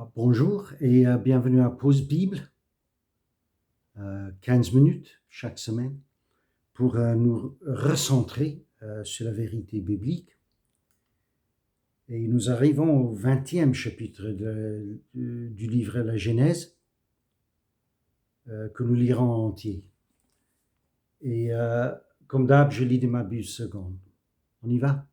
Bonjour et bienvenue à Pause Bible, 15 minutes chaque semaine pour nous recentrer sur la vérité biblique. Et nous arrivons au 20e chapitre du livre La Genèse que nous lirons en entier. Et comme d'hab, je lis de ma Bible seconde. On y va?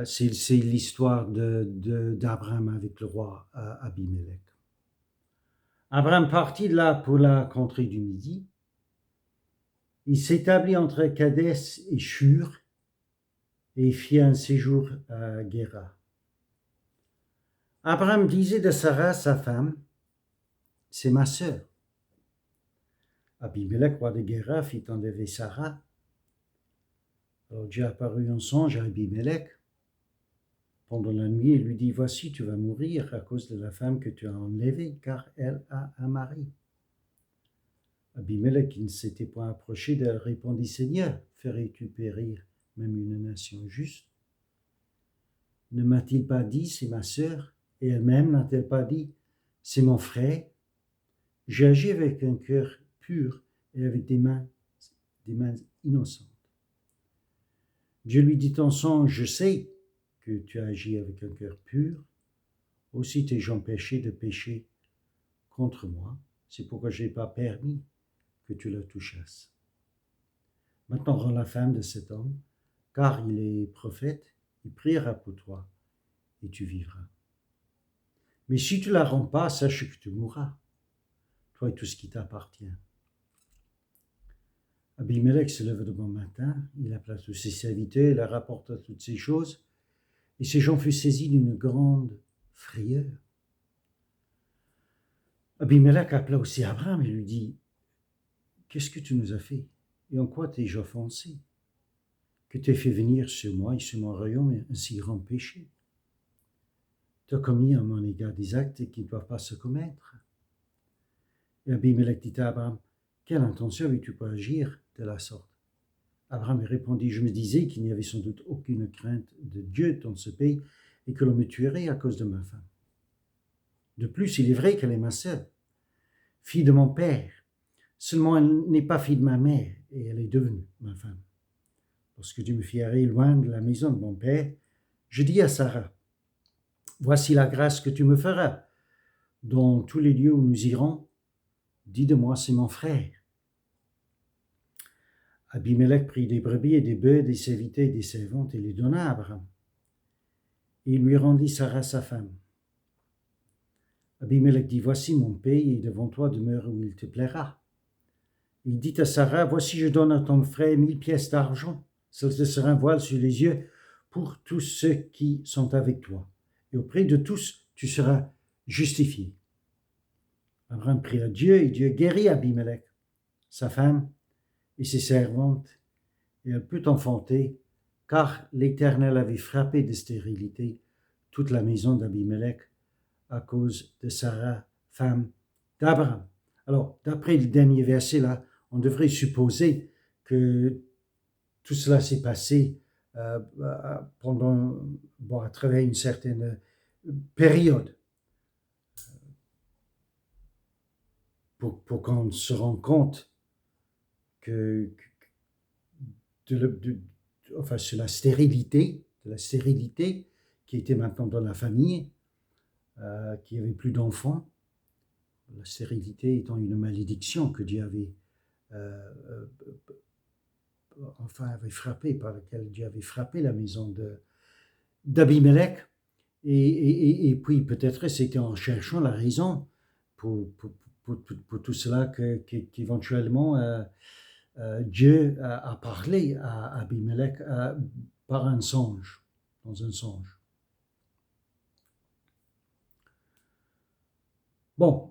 C'est l'histoire d'Abraham avec le roi Abimelech. Abraham partit de là pour la contrée du Midi. Il s'établit entre Kadès et Shur et fit un séjour à Guéra. Abraham disait de Sarah, sa femme, « C'est ma sœur. » Abimelech, roi de Guéra, fit enlever Sarah. Alors Dieu apparut en songe à Abimelech pendant la nuit et lui dit, « Voici, tu vas mourir à cause de la femme que tu as enlevée, car elle a un mari. » Abimelech, qui ne s'était point approché d'elle, répondit, « Seigneur, ferais-tu périr même une nation juste? Ne m'a-t-il pas dit, c'est ma sœur, et elle-même n'a-t-elle pas dit, c'est mon frère? J'ai agi avec un cœur pur et avec des mains innocentes. » Dieu lui dit en songe, « Je sais que tu as agi avec un cœur pur, aussi tes gens péchés de pécher contre moi, c'est pourquoi je n'ai pas permis que tu la touchasses. Maintenant rends la femme de cet homme, car il est prophète, il priera pour toi, et tu vivras. Mais si tu ne la rends pas, sache que tu mourras, toi et tout ce qui t'appartient. » Abimelech se leva de bon matin, il appela tous ses serviteurs, il leur rapporta toutes ces choses, et ces gens furent saisis d'une grande frayeur. Abimelech appela aussi Abraham et lui dit, « Qu'est-ce que tu nous as fait, et en quoi t'ai-je offensé, que t'aies fait venir sur moi et sur mon royaume un si grand péché? Tu as commis à mon égard des actes qui ne doivent pas se commettre. » Et Abimelech dit à Abraham, « Quelle intention avais-tu pour agir de la sorte? » Abraham répondit, « Je me disais qu'il n'y avait sans doute aucune crainte de Dieu dans ce pays et que l'on me tuerait à cause de ma femme. De plus, il est vrai qu'elle est ma sœur, fille de mon père. Seulement, elle n'est pas fille de ma mère et elle est devenue ma femme. Lorsque Dieu me fit aller loin de la maison de mon père, je dis à Sarah, « Voici la grâce que tu me feras. Dans tous les lieux où nous irons, dis de moi, c'est mon frère. » Abimelech prit des brebis et des bœufs, des serviteurs et des servantes et les donna à Abraham. Et il lui rendit Sarah sa femme. Abimelech dit, « Voici mon pays et devant toi demeure où il te plaira. » Il dit à Sarah, « Voici je donne à ton frère 1000 pièces d'argent. Cela te sera un voile sur les yeux pour tous ceux qui sont avec toi. Et auprès de tous, tu seras justifié. » Abraham pria Dieu et Dieu guérit Abimelech, sa femme et ses servantes, et elle put enfanter, car l'Éternel avait frappé de stérilité toute la maison d'Abimelech à cause de Sarah, femme d'Abraham. Alors, d'après le dernier verset là, on devrait supposer que tout cela s'est passé à travers une certaine période pour qu'on se rende compte sur la stérilité qui était maintenant dans la famille, qui n'avait plus d'enfants, la stérilité étant une malédiction que Dieu avait frappé, par laquelle Dieu avait frappé la maison d'Abimelech, et puis peut-être c'était en cherchant la raison pour tout cela qu'éventuellement Dieu a parlé à Abimelech par un songe, dans un songe. Bon,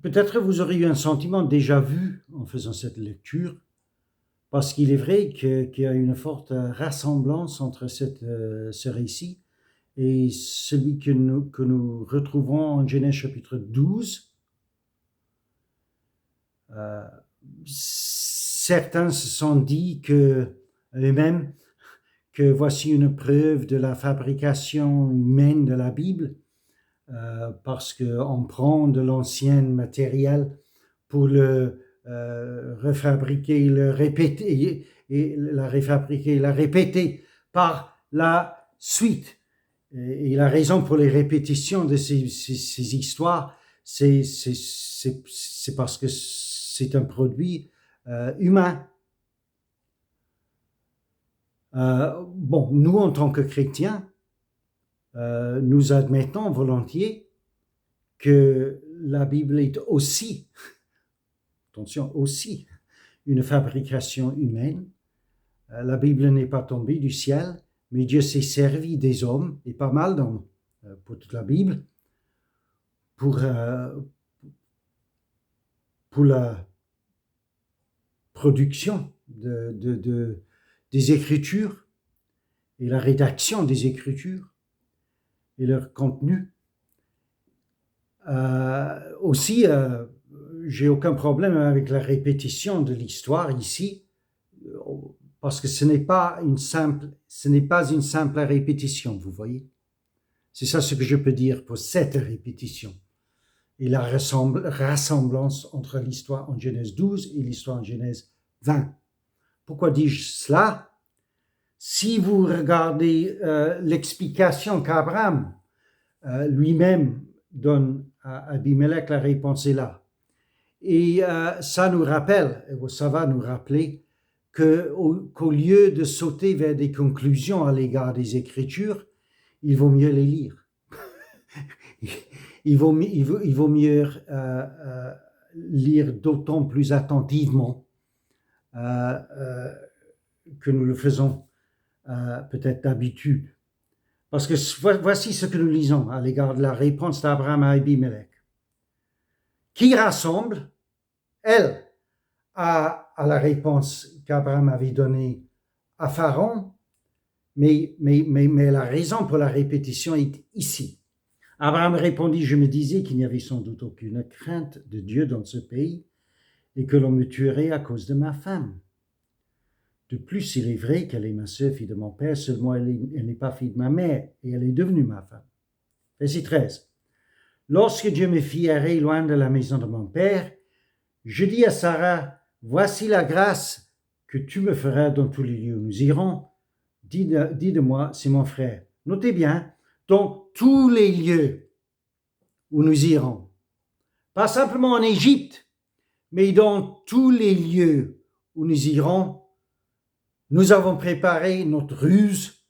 peut-être vous aurez eu un sentiment déjà vu en faisant cette lecture, parce qu'il est vrai qu'il y a une forte ressemblance entre ce récit et celui que nous retrouvons en Genèse chapitre 12. Certains se sont dit eux-mêmes que voici une preuve de la fabrication humaine de la Bible, parce qu'on prend de l'ancien matériel pour le refabriquer, le répéter, et la refabriquer, la répéter par la suite. Et la raison pour les répétitions de ces histoires, c'est parce que c'est un produit humain. Bon, nous, en tant que chrétiens, nous admettons volontiers que la Bible est aussi, attention, aussi une fabrication humaine. La Bible n'est pas tombée du ciel, mais Dieu s'est servi des hommes, et pas mal pour toute la Bible, pour la production des Écritures et la rédaction des Écritures et leur contenu. Aussi, j'ai aucun problème avec la répétition de l'histoire ici, parce que ce n'est pas une simple répétition, vous voyez. C'est ça ce que je peux dire pour cette répétition et la ressemblance entre l'histoire en Genèse 12 et l'histoire en Genèse 20. Pourquoi dis-je cela? Si vous regardez l'explication qu'Abraham lui-même donne à Abimelech, la réponse est là. Et ça nous rappelle, ça va nous rappeler qu'au lieu de sauter vers des conclusions à l'égard des Écritures, il vaut mieux les lire. Il vaut mieux lire d'autant plus attentivement que nous le faisons peut-être d'habitude. Parce que voici ce que nous lisons à l'égard de la réponse d'Abraham à Abimelech. Qui rassemble, elle, à la réponse qu'Abraham avait donnée à Pharaon, mais la raison pour la répétition est ici. Abraham répondit, je me disais qu'il n'y avait sans doute aucune crainte de Dieu dans ce pays et que l'on me tuerait à cause de ma femme. De plus, il est vrai qu'elle est ma sœur, fille de mon père, seulement elle n'est pas fille de ma mère et elle est devenue ma femme. Verset 13. Lorsque Dieu me fit errer loin de la maison de mon père, je dis à Sarah, voici la grâce que tu me feras dans tous les lieux où nous irons. Dis de moi, c'est mon frère. Notez bien, dans tous les lieux où nous irons. Pas simplement en Égypte, mais dans tous les lieux où nous irons. Nous avons préparé notre ruse,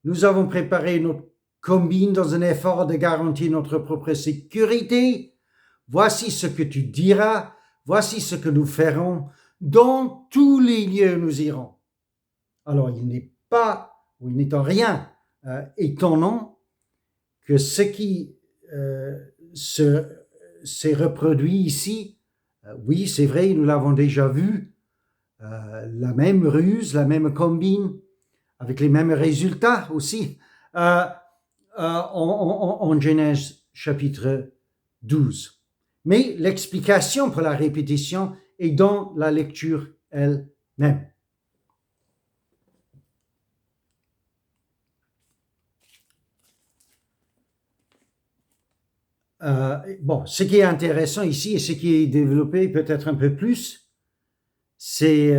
nous avons préparé notre combine dans un effort de garantir notre propre sécurité. Voici ce que tu diras, voici ce que nous ferons dans tous les lieux où nous irons. Alors, il n'est en rien étonnant que ce qui s'est reproduit ici, oui, c'est vrai, nous l'avons déjà vu, la même ruse, la même combine, avec les mêmes résultats aussi, en Genèse chapitre 12. Mais l'explication pour la répétition est dans la lecture elle-même. Bon, ce qui est intéressant ici et ce qui est développé peut-être un peu plus, c'est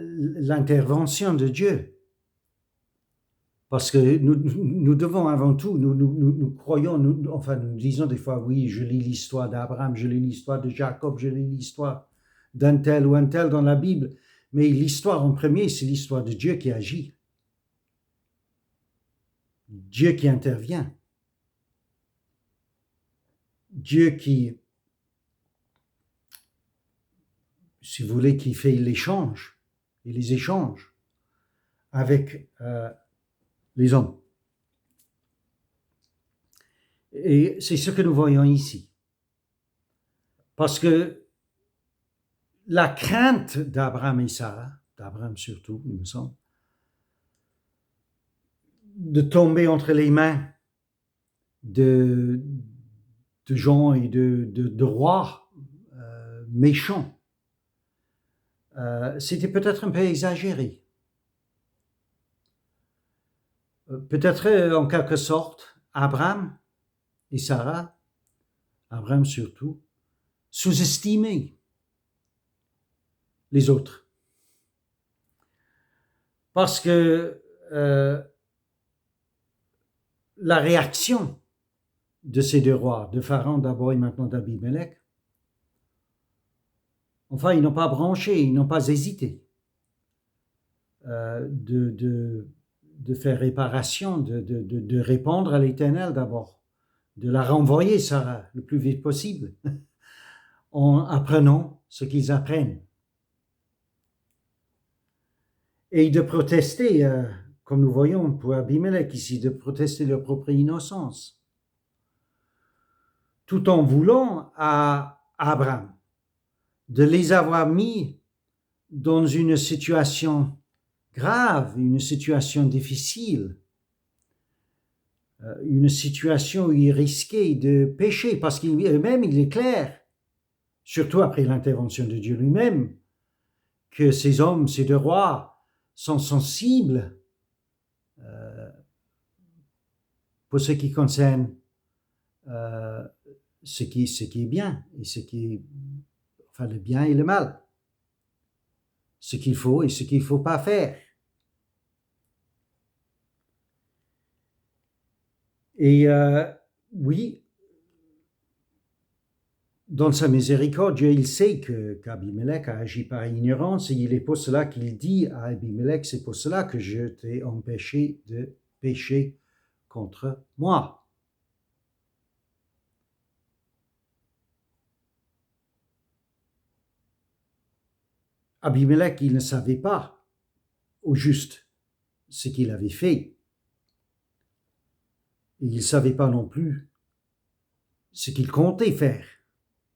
l'intervention de Dieu. Parce que nous devons avant tout, nous croyons, nous disons des fois, oui, je lis l'histoire d'Abraham, je lis l'histoire de Jacob, je lis l'histoire d'un tel ou un tel dans la Bible. Mais l'histoire en premier, c'est l'histoire de Dieu qui agit. Dieu qui intervient. Dieu qui, si vous voulez, qui fait l'échange et les échanges avec les hommes. Et c'est ce que nous voyons ici. Parce que la crainte d'Abraham et Sarah, d'Abraham surtout, il me semble, de tomber entre les mains de gens et de rois méchants, c'était peut-être un peu exagéré. peut-être en quelque sorte, Abraham et Sarah, Abraham surtout, sous-estimaient les autres. Parce que la réaction de ces deux rois, de Pharaon d'abord et maintenant d'Abimelech, enfin, ils n'ont pas branché, ils n'ont pas hésité de faire réparation, de répondre à l'Éternel d'abord, de la renvoyer, Sarah, le plus vite possible, en apprenant ce qu'ils apprennent. Et de protester, comme nous voyons pour Abimelech ici, de protester leur propre innocence, tout en voulant à Abraham de les avoir mis dans une situation grave, une situation difficile, une situation où il risquait de pécher, parce qu'il-même, il est clair, surtout après l'intervention de Dieu lui-même, que ces hommes, ces deux rois, sont sensibles pour ce qui concerne ce qui est bien et ce qui est, enfin, le bien et le mal, ce qu'il faut et ce qu'il ne faut pas faire. Et oui, dans sa miséricorde, Dieu, il sait qu'Abimelech a agi par ignorance et il est pour cela qu'il dit à Abimelech, c'est pour cela que je t'ai empêché de pécher contre moi. Abimelech, il ne savait pas au juste ce qu'il avait fait. Et il ne savait pas non plus ce qu'il comptait faire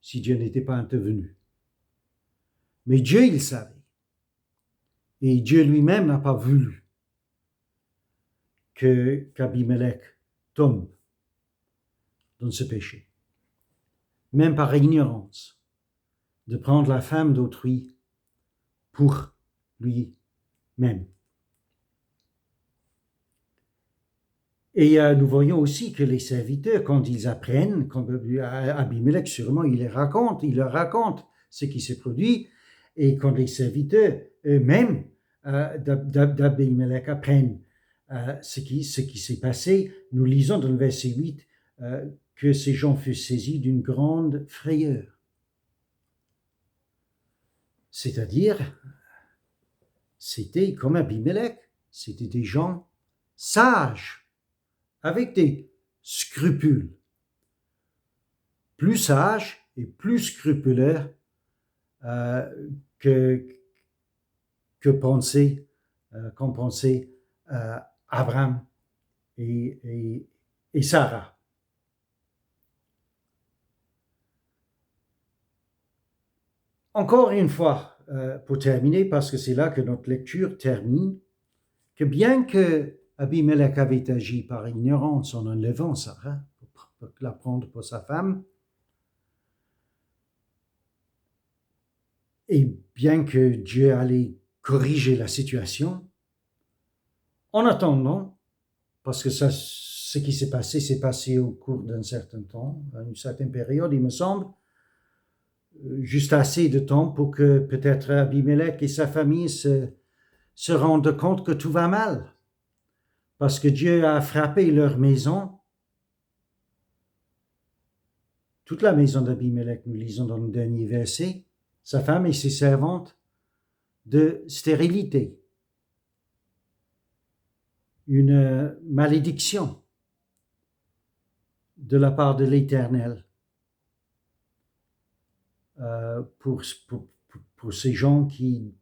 si Dieu n'était pas intervenu. Mais Dieu, il savait. Et Dieu lui-même n'a pas voulu qu'Abimelech tombe dans ce péché, même par ignorance, de prendre la femme d'autrui pour lui-même. Et nous voyons aussi que les serviteurs, quand ils apprennent, quand Abimelech sûrement, il leur raconte ce qui s'est produit, et quand les serviteurs eux-mêmes d'Abimelech apprennent ce qui s'est passé, nous lisons dans le verset 8 que ces gens furent saisis d'une grande frayeur. C'est-à-dire, c'était comme Abimelech, c'était des gens sages, avec des scrupules, plus sages et plus scrupuleux qu'en pensait Abraham et Sarah. Encore une fois, pour terminer, parce que c'est là que notre lecture termine, que bien que Abimelech avait agi par ignorance en enlevant Sarah pour la prendre pour sa femme, et bien que Dieu allait corriger la situation, en attendant, parce que ça, ce qui s'est passé au cours d'un certain temps, une certaine période, il me semble, juste assez de temps pour que peut-être Abimelech et sa famille se rendent compte que tout va mal, parce que Dieu a frappé leur maison, toute la maison d'Abimelech, nous lisons dans le dernier verset, sa femme et ses servantes, de stérilité, une malédiction de la part de l'Éternel pour ces gens qui,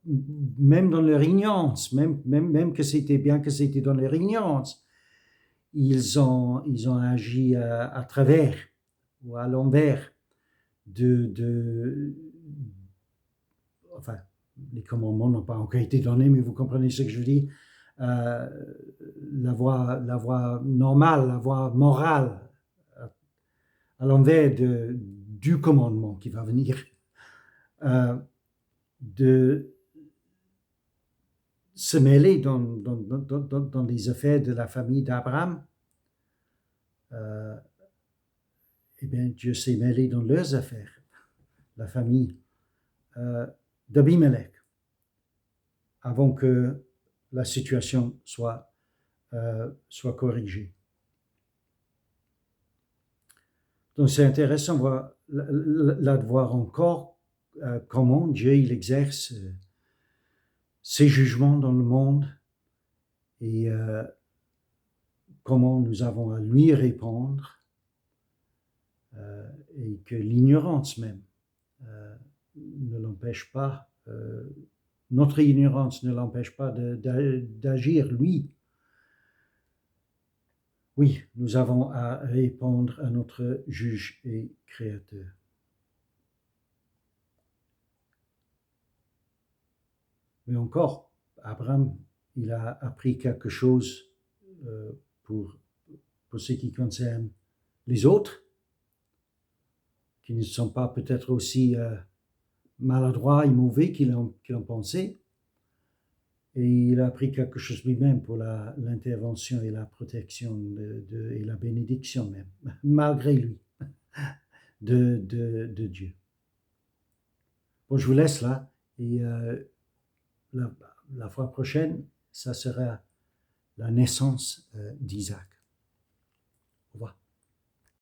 même dans leur ignorance, même que c'était bien que c'était dans leur ignorance, ils ont agi à travers ou à l'envers enfin, les commandements n'ont pas encore été donnés, mais vous comprenez ce que je veux dire, la voie normale, la voie morale, à l'envers du commandement qui va venir, de se mêler dans les affaires de la famille d'Abraham, eh bien, Dieu s'est mêlé dans leurs affaires, la famille d'Abimelech, avant que la situation soit corrigée. Donc c'est intéressant de voir encore comment Dieu il exerce ses jugements dans le monde et comment nous avons à lui répondre et que l'ignorance même ne l'empêche pas, notre ignorance ne l'empêche pas d'agir lui. Oui, nous avons à répondre à notre juge et créateur. Mais encore, Abraham, il a appris quelque chose pour ce qui concerne les autres, qui ne sont pas peut-être aussi maladroits et mauvais qu'ils ont pensé. Et il a appris quelque chose lui-même pour l'intervention et la protection et la bénédiction même, malgré lui, de Dieu. Bon, je vous laisse là et la fois prochaine, ça sera la naissance d'Isaac. Au revoir.